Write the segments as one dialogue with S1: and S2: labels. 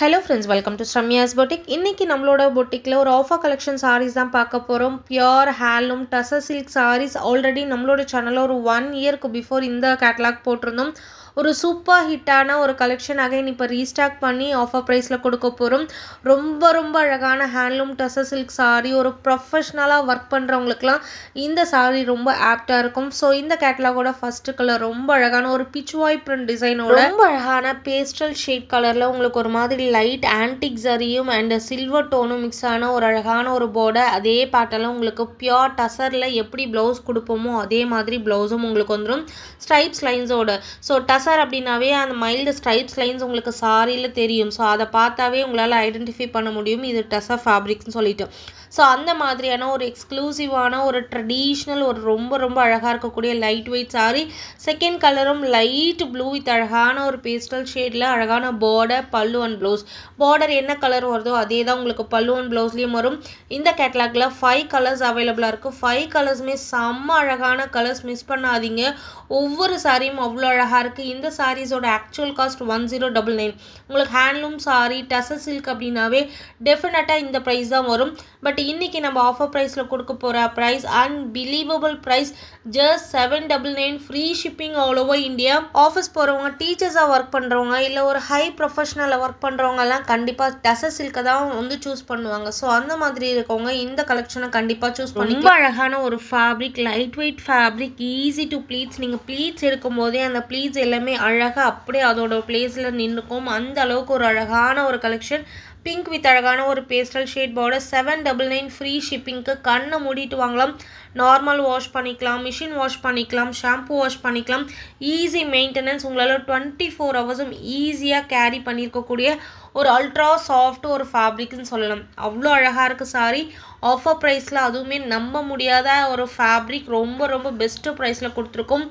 S1: Hello friends, welcome to Sramya's boutique. இன்றைக்கி நம்மளோட பொட்டிக்கில் ஒரு ஆஃபர் கலெக்ஷன் சாரீஸ் தான் பார்க்க போகிறோம். Pure handloom tussar silk saris. Already நம்மளோட சேனலில் ஒரு 1 இயர்க்கு பிஃபோர் இந்த கேட்லாக் போட்டிருந்தோம். ஒரு சூப்பர் ஹிட்டான ஒரு கலெக்ஷன் அகைன் இப்போ ரீஸ்டாக் பண்ணி ஆஃபர் ப்ரைஸில் கொடுக்க போகிறோம். ரொம்ப அழகான ஹேண்ட்லூம் டசர் சில்க் சாரீ. ஒரு ப்ரொஃபஷ்னலாக ஒர்க் பண்ணுறவங்களுக்குலாம் இந்த சாரீ ரொம்ப ஆப்டாக இருக்கும். ஸோ இந்த கேட்லாகோட ஃபஸ்ட்டு கலர் ரொம்ப அழகான ஒரு பிச்வாய் பிரிண்ட் டிசைனோட ரொம்ப அழகான பேஸ்டல் ஷேட் கலரில் உங்களுக்கு ஒரு மாதிரி லைட் ஆன்டிக் ஜரியும் அண்ட் சில்வர் டோனும் மிக்ஸ் ஆன ஒரு அழகான ஒரு பார்டர். அதே பேட்டர்னில் உங்களுக்கு பியோர் டசரில் எப்படி ப்ளவுஸ் கொடுப்போமோ அதே மாதிரி ப்ளவுஸும் உங்களுக்கு வந்துடும் ஸ்ட்ரைப்ஸ் லைன்ஸோட. ஸோ டசர் அப்படின்னாவே அந்த மைல்டு ஸ்ட்ரைப்ஸ் லைன்ஸ் உங்களுக்கு சாரியில் தெரியும். ஸோ அதை பார்த்தாவே உங்களால் ஐடென்டிஃபை பண்ண முடியும் இது டசர் ஃபேப்ரிக்ஸ்னு சொல்லிட்டு. ஸோ அந்த மாதிரியான ஒரு எக்ஸ்க்ளூசிவான ஒரு ட்ரெடிஷ்னல் ஒரு ரொம்ப அழகாக இருக்கக்கூடிய லைட் வெயிட் சாரீ. செகண்ட் கலரும் லைட் ப்ளூ வித் அழகான ஒரு பேஸ்டல் ஷேடில் அழகான பார்டர், பல்லு அண்ட் ப்ளவுஸ். பார்டர் என்ன கலர் வருதோ அதே தான் உங்களுக்கு பல்லு அண்ட் ப்ளவுஸ்லேயும் வரும். இந்த கேட்லாகில் 5 கலர்ஸ் அவைலபிளாக இருக்குது. 5 கலர்ஸுமே செம்ம அழகான கலர்ஸ், மிஸ் பண்ணாதீங்க. ஒவ்வொரு சாரியும் அவ்வளோ அழகாக இருக்குது. இந்த சாரீஸோட ஆக்சுவல் காஸ்ட் 1099. உங்களுக்கு ஹேண்ட்லூம் சாரீ டசர் சில்க் அப்படின்னாவே டெஃபினட்டாக இந்த ப்ரைஸ் தான் வரும். பட் இன்றைக்கி நம்ம ஆஃபர் ப்ரைஸில் கொடுக்க போகிற price unbelievable price, just 799. Free shipping all over India. Office போகிறவங்க, டீச்சர்ஸாக ஒர்க் பண்ணுறவங்க, இல்லை ஒரு ஹை ப்ரொஃபஷனலில் ஒர்க் பண்ணுறவங்கலாம் கண்டிப்பாக டசர் சில்கை தான் வந்து சூஸ் பண்ணுவாங்க. ஸோ அந்த மாதிரி இருக்கவங்க இந்த கலெக்ஷனை கண்டிப்பாக சூஸ் பண்ணி. ரொம்ப அழகான ஒரு fabric, light weight fabric, easy to pleats. நீங்கள் ப்ளீட்ஸ் எடுக்கும் போதே அந்த ப்ளீட்ஸ் எல்லாமே அழகாக அப்படியே அதோட பிளேஸில் நின்றுக்கும். அந்த அளவுக்கு ஒரு அழகான ஒரு கலெக்ஷன். பிங்க் வித் அழகான ஒரு பேஸ்டல் ஷேட் பார்டர். 799. ஃப்ரீ ஷிப்பிங்க்கு. கண்ணை மூடிட்டு வாங்கலாம். நார்மல் வாஷ் பண்ணிக்கலாம், மிஷின் வாஷ் பண்ணிக்கலாம், ஷாம்பு வாஷ் பண்ணிக்கலாம். Easy maintenance. உங்களால் 24 ஹவர்ஸும் ஈஸியாக கேரி பண்ணியிருக்கக்கூடிய ஒரு அல்ட்ரா சாஃப்ட் ஒரு ஃபேப்ரிக்னு சொல்லலாம். அவ்வளோ அழகாக இருக்குது சாரி. ஆஃபர் ப்ரைஸில் அதுவுமே நம்ப முடியாத ஒரு ஃபேப்ரிக். ரொம்ப பெஸ்ட்டு ப்ரைஸில் கொடுத்துருக்கோம்.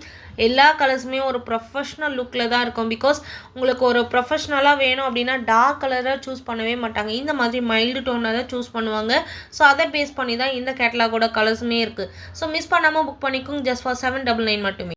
S1: எல்லா கலர்ஸுமே ஒரு ப்ரொஃபஷ்னல் லுக்கில் தான் இருக்கும். பிகாஸ் உங்களுக்கு ஒரு ப்ரொஃபஷ்னலாக வேணும் அப்படின்னா டார்க் கலரை சூஸ் பண்ணவே மாட்டாங்க. இந்த மாதிரி மைல்டு டோனை தான் சூஸ் பண்ணுவாங்க. ஸோ அதை பேஸ் பண்ணி தான் இந்த கேட்லாகோட கலர்ஸுமே இருக்குது. ஸோ மிஸ் பண்ணாமல் புக் பண்ணிக்கோங்க. ஜஸ்ட் ஃபார் 799 மட்டுமே.